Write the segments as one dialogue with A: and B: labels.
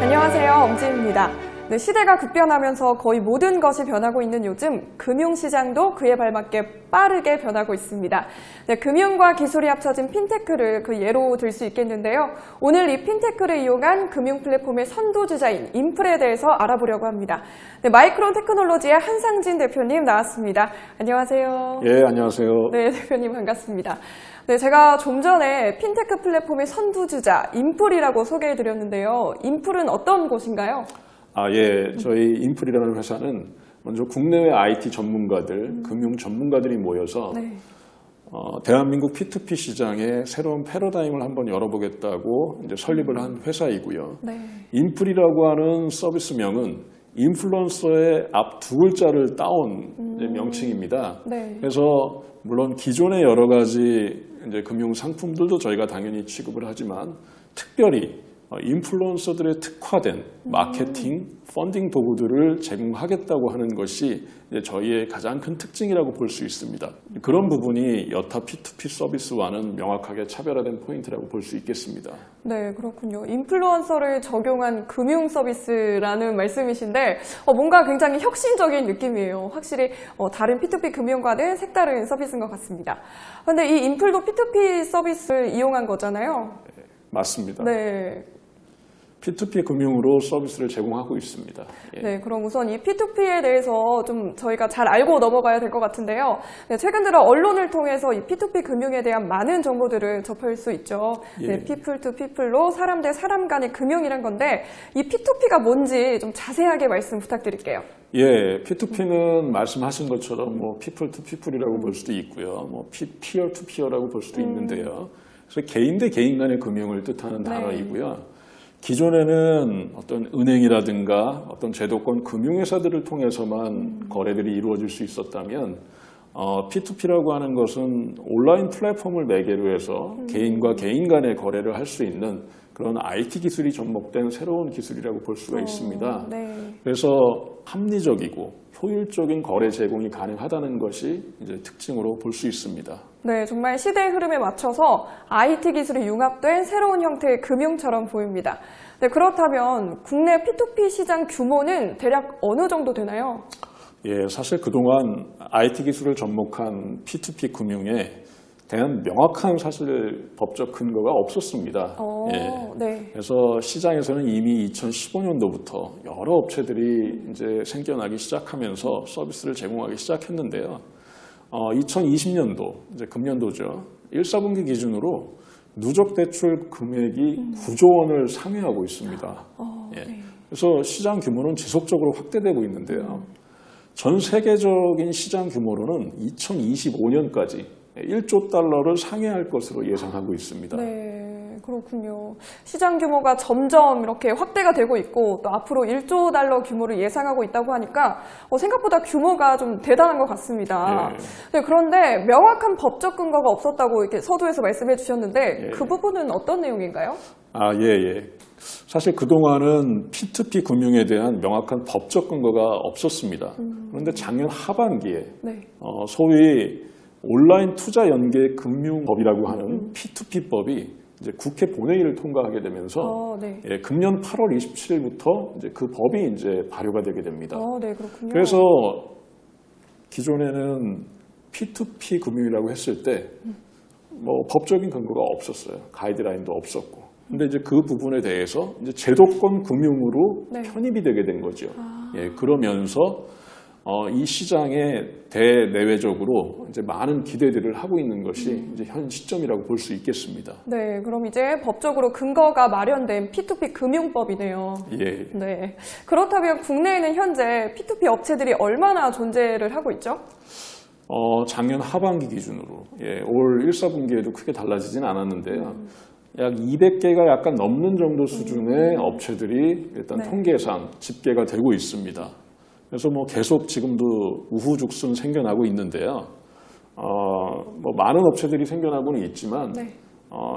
A: 안녕하세요, 엄지입니다. 네, 시대가 급변하면서 거의 모든 것이 변하고 있는 요즘 금융시장도 그에 발맞게 빠르게 변하고 있습니다. 네, 금융과 기술이 합쳐진 핀테크를 그 예로 들 수 있겠는데요. 오늘 이 핀테크를 이용한 금융 플랫폼의 선두주자인 인플에 대해서 알아보려고 합니다. 네, 마이크론 테크놀로지의 한상진 대표님 나왔습니다. 안녕하세요.
B: 예, 안녕하세요.
A: 네, 대표님 반갑습니다. 네, 제가 좀 전에 핀테크 플랫폼의 선두주자 인플이라고 소개해드렸는데요. 인플은 어떤 곳인가요?
B: 예, 저희 인플이라는 회사는 먼저 국내외 IT 전문가들, 금융 전문가들이 모여서
A: 네.
B: 대한민국 P2P 시장에 새로운 패러다임을 한번 열어보겠다고 이제 설립을 한 회사이고요.
A: 네.
B: 인플이라고 하는 서비스명은 인플루언서의 앞 두 글자를 따온 이제 명칭입니다.
A: 네.
B: 그래서 물론 기존의 여러 가지 이제 금융 상품들도 저희가 당연히 취급을 하지만 특별히 인플루언서들의 특화된 마케팅, 펀딩 도구들을 제공하겠다고 하는 것이 이제 저희의 가장 큰 특징이라고 볼 수 있습니다. 그런 부분이 여타 P2P 서비스와는 명확하게 차별화된 포인트라고 볼 수 있겠습니다.
A: 네, 그렇군요. 인플루언서를 적용한 금융 서비스라는 말씀이신데 뭔가 굉장히 혁신적인 느낌이에요. 확실히 다른 P2P 금융과는 색다른 서비스인 것 같습니다. 그런데 이 인플도 P2P 서비스를 이용한 거잖아요.
B: 맞습니다.
A: 네.
B: P2P 금융으로 서비스를 제공하고 있습니다. 예.
A: 네, 그럼 우선 이 P2P에 대해서 좀 저희가 잘 알고 넘어가야 될 것 같은데요. 네, 최근 들어 언론을 통해서 이 P2P 금융에 대한 많은 정보들을 접할 수 있죠.
B: 예.
A: 네, people to people로 사람 대 사람 간의 금융이란 건데 이 P2P가 뭔지 좀 자세하게 말씀 부탁드릴게요.
B: 예, P2P는 말씀하신 것처럼 뭐 people to people이라고 볼 수도 있고요. 뭐 peer to peer라고 볼 수도 있는데요. 그래서 개인 대 개인 간의 금융을 뜻하는 단어이고요. 기존에는 어떤 은행이라든가 어떤 제도권 금융회사들을 통해서만 거래들이 이루어질 수 있었다면 P2P라고 하는 것은 온라인 플랫폼을 매개로 해서 개인과 개인 간의 거래를 할 수 있는 그런 IT 기술이 접목된 새로운 기술이라고 볼 수가 있습니다.
A: 네.
B: 그래서 합리적이고 효율적인 거래 제공이 가능하다는 것이 이제 특징으로 볼 수 있습니다.
A: 네, 정말 시대의 흐름에 맞춰서 IT 기술이 융합된 새로운 형태의 금융처럼 보입니다. 네, 그렇다면 국내 P2P 시장 규모는 대략 어느 정도 되나요?
B: 예, 사실 그동안 IT 기술을 접목한 P2P 금융에 대한 명확한 사실 법적 근거가 없었습니다. 예.
A: 네.
B: 그래서 시장에서는 이미 2015년도부터 여러 업체들이 이제 생겨나기 시작하면서 서비스를 제공하기 시작했는데요. 2020년도, 이제 금년도죠. 1, 4분기 기준으로 누적 대출 금액이 9조 원을 상회하고 있습니다. 예.
A: 네.
B: 그래서 시장 규모는 지속적으로 확대되고 있는데요. 전 세계적인 시장 규모로는 2025년까지 1조 달러를 상회할 것으로 예상하고 있습니다.
A: 네, 그렇군요. 시장 규모가 점점 이렇게 확대가 되고 있고 또 앞으로 1조 달러 규모를 예상하고 있다고 하니까 생각보다 규모가 좀 대단한 것 같습니다.
B: 예.
A: 네, 그런데 명확한 법적 근거가 없었다고 이렇게 서두에서 말씀해 주셨는데
B: 예.
A: 그 부분은 어떤 내용인가요?
B: 예. 사실 그동안은 P2P 금융에 대한 명확한 법적 근거가 없었습니다. 그런데 작년 하반기에
A: 네.
B: 소위 온라인 투자 연계 금융법이라고 하는 P2P법이 이제 국회 본회의를 통과하게 되면서
A: 네.
B: 예, 금년 8월 27일부터 이제 그 법이 이제 발효가 되게 됩니다.
A: 네, 그렇군요.
B: 그래서 기존에는 P2P 금융이라고 했을 때 뭐 법적인 근거가 없었어요. 가이드라인도 없었고. 근데 이제 그 부분에 대해서 이제 제도권 금융으로
A: 네.
B: 편입이 되게 된 거죠. 예, 그러면서 이 시장에 대내외적으로 이제 많은 기대들을 하고 있는 것이 이제 현 시점이라고 볼 수 있겠습니다.
A: 네, 그럼 이제 법적으로 근거가 마련된 P2P 금융법이네요.
B: 예.
A: 네. 그렇다면 국내에는 현재 P2P 업체들이 얼마나 존재를 하고 있죠?
B: 작년 하반기 기준으로 올 1, 4분기에도 크게 달라지진 않았는데요. 약 200개가 약간 넘는 정도 수준의 업체들이 일단
A: 네.
B: 통계상 집계가 되고 있습니다. 그래서 뭐 계속 지금도 우후죽순 생겨나고 있는데요. 뭐 많은 업체들이 생겨나고는 있지만
A: 네.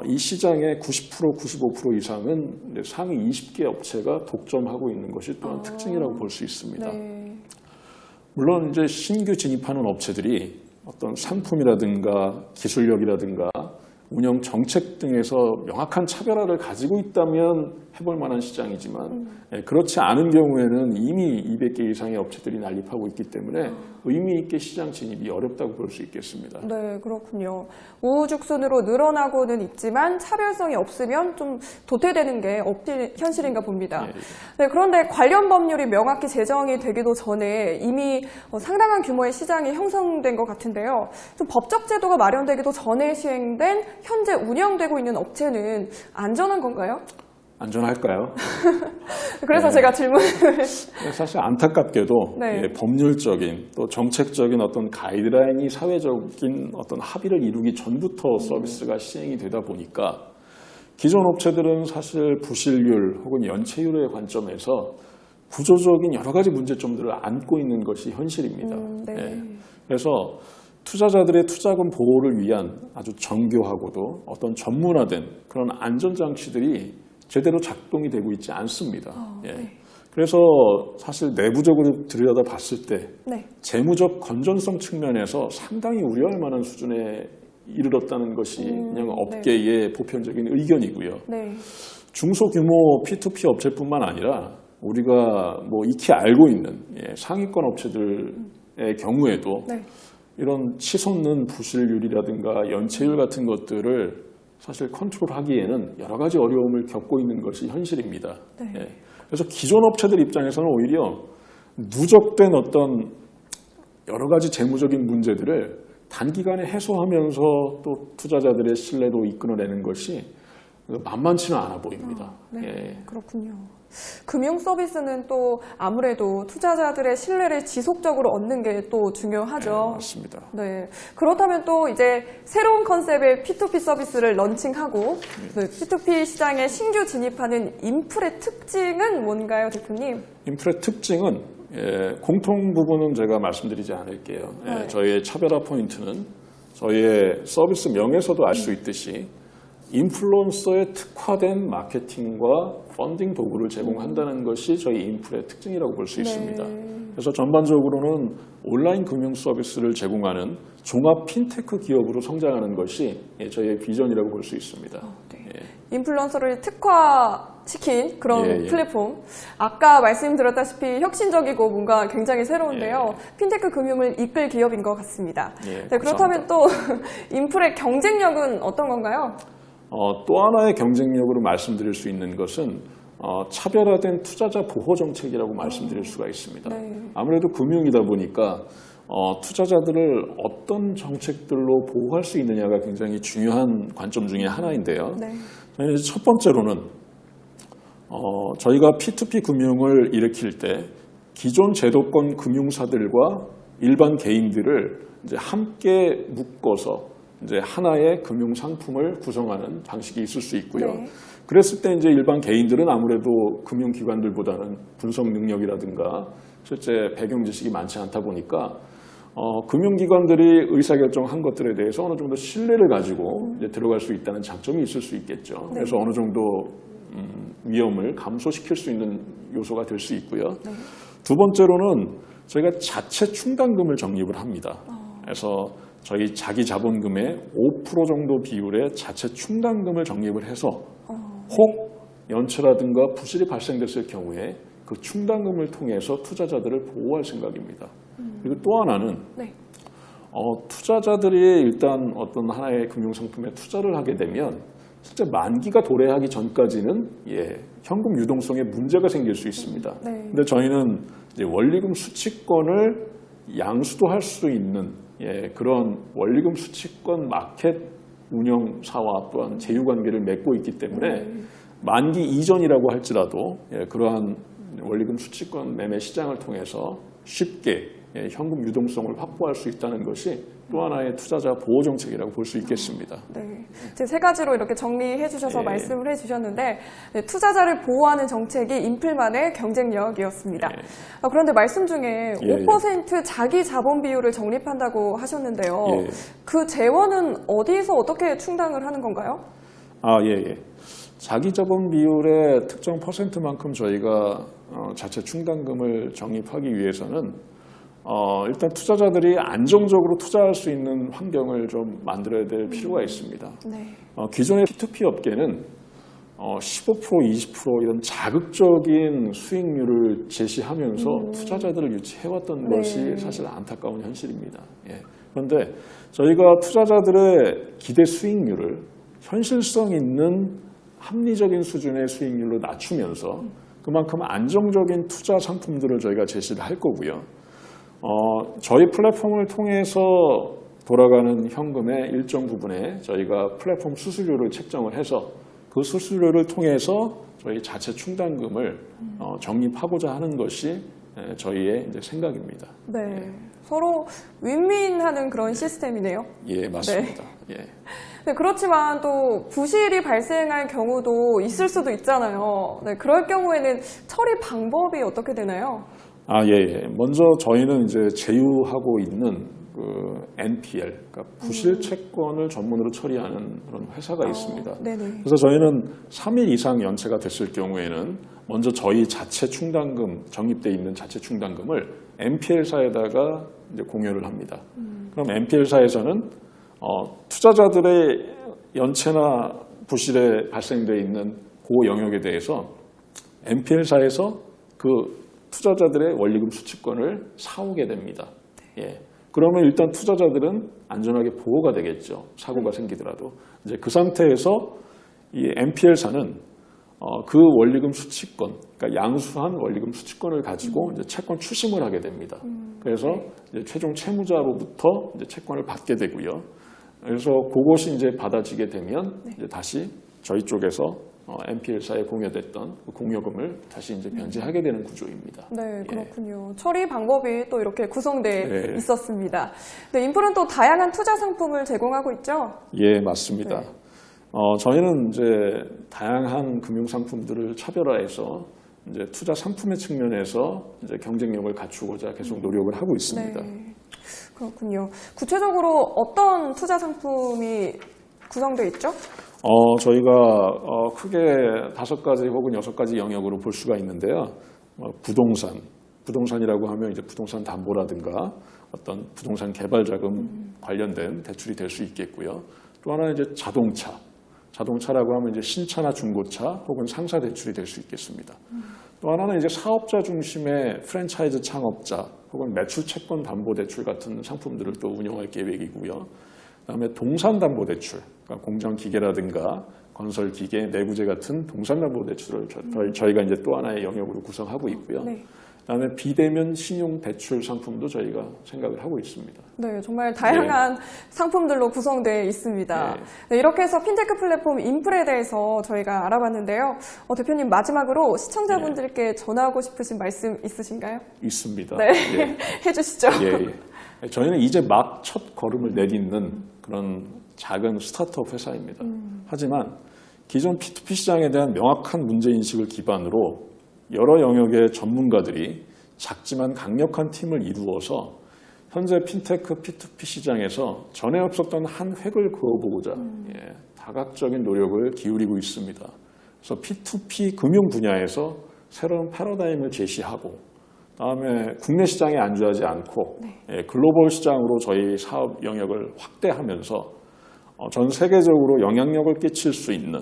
B: 이 시장의 90%, 95% 이상은 이제 상위 20개 업체가 독점하고 있는 것이 또한 특징이라고 볼 수 있습니다.
A: 네.
B: 물론 이제 신규 진입하는 업체들이 어떤 상품이라든가 기술력이라든가 운영 정책 등에서 명확한 차별화를 가지고 있다면 해볼 만한 시장이지만 그렇지 않은 경우에는 이미 200개 이상의 업체들이 난립하고 있기 때문에 의미 있게 시장 진입이 어렵다고 볼 수 있겠습니다.
A: 네, 그렇군요. 우후죽순으로 늘어나고는 있지만 차별성이 없으면 좀 도태되는 게 현실인가 봅니다.
B: 예.
A: 네, 그런데 관련 법률이 명확히 제정이 되기도 전에 이미 상당한 규모의 시장이 형성된 것 같은데요. 좀 법적 제도가 마련되기도 전에 시행된 현재 운영되고 있는 업체는 안전한 건가요?
B: 안전할까요?
A: 그래서
B: 네.
A: 제가 질문을
B: 사실 안타깝게도
A: 네.
B: 법률적인 또 정책적인 어떤 가이드라인이 사회적인 어떤 합의를 이루기 전부터 서비스가 시행이 되다 보니까 기존 업체들은 사실 부실률 혹은 연체율의 관점에서 구조적인 여러 가지 문제점들을 안고 있는 것이 현실입니다.
A: 네.
B: 예. 그래서 투자자들의 투자금 보호를 위한 아주 정교하고도 어떤 전문화된 그런 안전장치들이 제대로 작동이 되고 있지 않습니다. 예.
A: 네.
B: 그래서 사실 내부적으로 들여다봤을 때
A: 네.
B: 재무적 건전성 측면에서 상당히 우려할 만한 수준에 이르렀다는 것이 그냥 업계의 보편적인 의견이고요.
A: 네.
B: 중소규모 P2P 업체뿐만 아니라 우리가 뭐 익히 알고 있는 상위권 업체들의 경우에도
A: 네.
B: 이런 치솟는 부실률이라든가 연체율 같은 것들을 사실 컨트롤하기에는 여러 가지 어려움을 겪고 있는 것이 현실입니다.
A: 네.
B: 예. 그래서 기존 업체들 입장에서는 오히려 누적된 어떤 여러 가지 재무적인 문제들을 단기간에 해소하면서 또 투자자들의 신뢰도 이끌어내는 것이 만만치는 않아 보입니다.
A: 네.
B: 예.
A: 그렇군요. 금융 서비스는 또 아무래도 투자자들의 신뢰를 지속적으로 얻는 게 또 중요하죠.
B: 네, 맞습니다.
A: 네. 그렇다면 또 이제 새로운 컨셉의 P2P 서비스를 런칭하고 네, P2P 시장에 신규 진입하는 인플의 특징은 뭔가요, 대표님?
B: 인플의 특징은 공통 부분은 제가 말씀드리지 않을게요.
A: 네.
B: 저희의 차별화 포인트는 저희의 서비스 명에서도 알 수 있듯이 인플루언서에 특화된 마케팅과 펀딩 도구를 제공한다는 것이 저희 인플의 특징이라고 볼 수 있습니다. 그래서 전반적으로는 온라인 금융 서비스를 제공하는 종합 핀테크 기업으로 성장하는 것이 저희의 비전이라고 볼 수 있습니다.
A: 네.
B: 예.
A: 인플루언서를 특화시킨 그런
B: 예, 예.
A: 플랫폼. 아까 말씀드렸다시피 혁신적이고 뭔가 굉장히 새로운데요.
B: 예.
A: 핀테크 금융을 이끌 기업인 것 같습니다.
B: 예,
A: 네, 그렇다면 또 인플의 경쟁력은 어떤 건가요?
B: 또 하나의 경쟁력으로 말씀드릴 수 있는 것은 차별화된 투자자 보호 정책이라고 말씀드릴 수가 있습니다.
A: 네. 아무래도
B: 아무래도 금융이다 보니까 투자자들을 어떤 정책들로 보호할 수 있느냐가 굉장히 중요한 관점 중에 하나인데요.
A: 네.
B: 저희는 이제 첫 번째로는 저희가 P2P 금융을 일으킬 때 기존 제도권 금융사들과 일반 개인들을 이제 함께 묶어서 이제 하나의 금융 상품을 구성하는 방식이 있을 수 있고요.
A: 네.
B: 그랬을 때 이제 일반 개인들은 아무래도 금융기관들보다는 분석 능력이라든가 실제 배경 지식이 많지 않다 보니까 금융기관들이 의사결정한 것들에 대해서 어느 정도 신뢰를 가지고 이제 들어갈 수 있다는 장점이 있을 수 있겠죠.
A: 네.
B: 그래서 어느 정도 위험을 감소시킬 수 있는 요소가 될 수 있고요.
A: 네.
B: 두 번째로는 저희가 자체 충당금을 적립을 합니다. 그래서 저희 자기 자본금의 5% 정도 비율의 자체 충당금을 적립을 해서 혹 연체라든가 부실이 발생됐을 경우에 그 충당금을 통해서 투자자들을 보호할 생각입니다. 그리고 또 하나는
A: 네.
B: 투자자들이 일단 어떤 하나의 금융상품에 투자를 하게 되면 실제 만기가 도래하기 전까지는 현금 유동성에 문제가 생길 수 있습니다.
A: 네.
B: 근데 저희는 이제 원리금 수취권을 양수도 할 수 있는 그런 원리금 수취권 마켓 운영사와 또한 제휴관계를 맺고 있기 때문에 만기 이전이라고 할지라도 그러한 원리금 수취권 매매 시장을 통해서 쉽게 현금 유동성을 확보할 수 있다는 것이 또 하나의 투자자 보호 정책이라고 볼 수 있겠습니다.
A: 네, 이제 세 가지로 이렇게 정리해 주셔서
B: 예.
A: 말씀을 해주셨는데 투자자를 보호하는 정책이 인플만의 경쟁력이었습니다.
B: 예.
A: 그런데 말씀 중에
B: 예.
A: 5% 자기 자본 비율을 적립한다고 하셨는데요.
B: 예.
A: 그 재원은 어디서 어떻게 충당을 하는 건가요?
B: 예. 자기 자본 비율의 특정 퍼센트만큼 저희가 자체 충당금을 적립하기 위해서는 일단 투자자들이 안정적으로 투자할 수 있는 환경을 좀 만들어야 될 필요가 있습니다.
A: 네.
B: 기존의 P2P 업계는 15%, 20% 이런 자극적인 수익률을 제시하면서 투자자들을 유치해왔던
A: 네.
B: 것이 사실 안타까운 현실입니다. 예. 그런데 저희가 투자자들의 기대 수익률을 현실성 있는 합리적인 수준의 수익률로 낮추면서 그만큼 안정적인 투자 상품들을 저희가 제시를 할 거고요. 저희 플랫폼을 통해서 돌아가는 현금의 일정 부분에 저희가 플랫폼 수수료를 책정을 해서 그 수수료를 통해서 저희 자체 충당금을 적립하고자 하는 것이 저희의 이제 생각입니다.
A: 네. 서로 윈윈하는 그런 시스템이네요.
B: 예, 맞습니다. 예.
A: 네, 그렇지만 또 부실이 발생할 경우도 있을 수도 있잖아요. 네, 그럴 경우에는 처리 방법이 어떻게 되나요?
B: 예. 먼저 저희는 이제 제휴하고 있는 그 NPL, 그러니까 부실 채권을 전문으로 처리하는 그런 회사가 있습니다.
A: 네네.
B: 그래서 저희는 3일 이상 연체가 됐을 경우에는 먼저 저희 자체 충당금, 적립돼 있는 자체 충당금을 NPL사에다가 이제 공유를 합니다. 그럼 NPL사에서는 투자자들의 연체나 부실에 발생돼 있는 그 영역에 대해서 NPL사에서 그 투자자들의 원리금 수취권을 사오게 됩니다. 예. 그러면 일단 투자자들은 안전하게 보호가 되겠죠. 사고가 생기더라도. 이제 그 상태에서 이 NPL사는 그 원리금 수취권, 그러니까 양수한 원리금 수취권을 가지고 이제 채권 추심을 하게 됩니다. 그래서 이제 최종 채무자로부터 이제 채권을 받게 되고요. 그래서 그것이 이제 받아지게 되면 이제 다시 저희 쪽에서 NPL사에 공여됐던 그 공여금을 다시 이제 변제하게 되는 구조입니다.
A: 네, 그렇군요. 처리 방법이 또 이렇게 구성돼
B: 네.
A: 있었습니다. 네, 인프는 또 다양한 투자 상품을 제공하고 있죠?
B: 예, 맞습니다.
A: 네.
B: 저희는 이제 다양한 금융 상품들을 차별화해서 이제 투자 상품의 측면에서 이제 경쟁력을 갖추고자 계속 노력을 하고 있습니다.
A: 네, 그렇군요. 구체적으로 어떤 투자 상품이 구성되어 있죠?
B: 저희가 크게 5가지 혹은 6가지 영역으로 볼 수가 있는데요. 부동산이라고 하면 이제 부동산 담보라든가 어떤 부동산 개발 자금 관련된 대출이 될 수 있겠고요. 또 하나는 이제 자동차라고 하면 이제 신차나 중고차 혹은 상사 대출이 될 수 있겠습니다. 또 하나는 이제 사업자 중심의 프랜차이즈 창업자 혹은 매출 채권 담보 대출 같은 상품들을 또 운영할 계획이고요. 그다음에 동산 담보 대출, 그러니까 공장 기계라든가 건설 기계, 내구재 같은 동산 담보 대출을 저희가 이제 또 하나의 영역으로 구성하고 있고요.
A: 네.
B: 그다음에 비대면 신용 대출 상품도 저희가 생각을 하고 있습니다.
A: 네, 정말 다양한 상품들로 구성되어 있습니다.
B: 네.
A: 네, 이렇게 해서 핀테크 플랫폼 인플에 대해서 저희가 알아봤는데요. 대표님 마지막으로 시청자분들께 전하고 싶으신 말씀 있으신가요?
B: 있습니다.
A: 네,
B: 예.
A: 해주시죠.
B: 예. 저희는 이제 막 첫 걸음을 내딛는 그런 작은 스타트업 회사입니다. 하지만 기존 P2P 시장에 대한 명확한 문제인식을 기반으로 여러 영역의 전문가들이 작지만 강력한 팀을 이루어서 현재 핀테크 P2P 시장에서 전에 없었던 한 획을 그어보고자 다각적인 노력을 기울이고 있습니다. 그래서 P2P 금융 분야에서 새로운 패러다임을 제시하고 다음에 국내 시장에 안주하지 않고 글로벌 시장으로 저희 사업 영역을 확대하면서 전 세계적으로 영향력을 끼칠 수 있는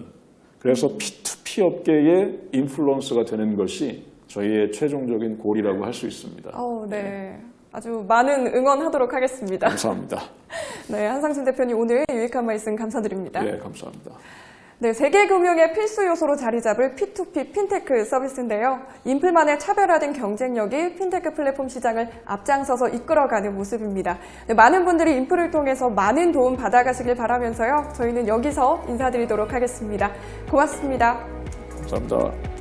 B: 그래서 P2P 업계의 인플루언서가 되는 것이 저희의 최종적인 골이라고 할 수 있습니다.
A: 네. 아주 많은 응원하도록 하겠습니다.
B: 감사합니다.
A: 네, 한상진 대표님 오늘 유익한 말씀 감사드립니다.
B: 네, 감사합니다.
A: 네, 세계금융의 필수 요소로 자리 잡을 P2P 핀테크 서비스인데요. 인플만의 차별화된 경쟁력이 핀테크 플랫폼 시장을 앞장서서 이끌어가는 모습입니다. 네, 많은 분들이 인플을 통해서 많은 도움 받아가시길 바라면서요. 저희는 여기서 인사드리도록 하겠습니다. 고맙습니다.
B: 감사합니다.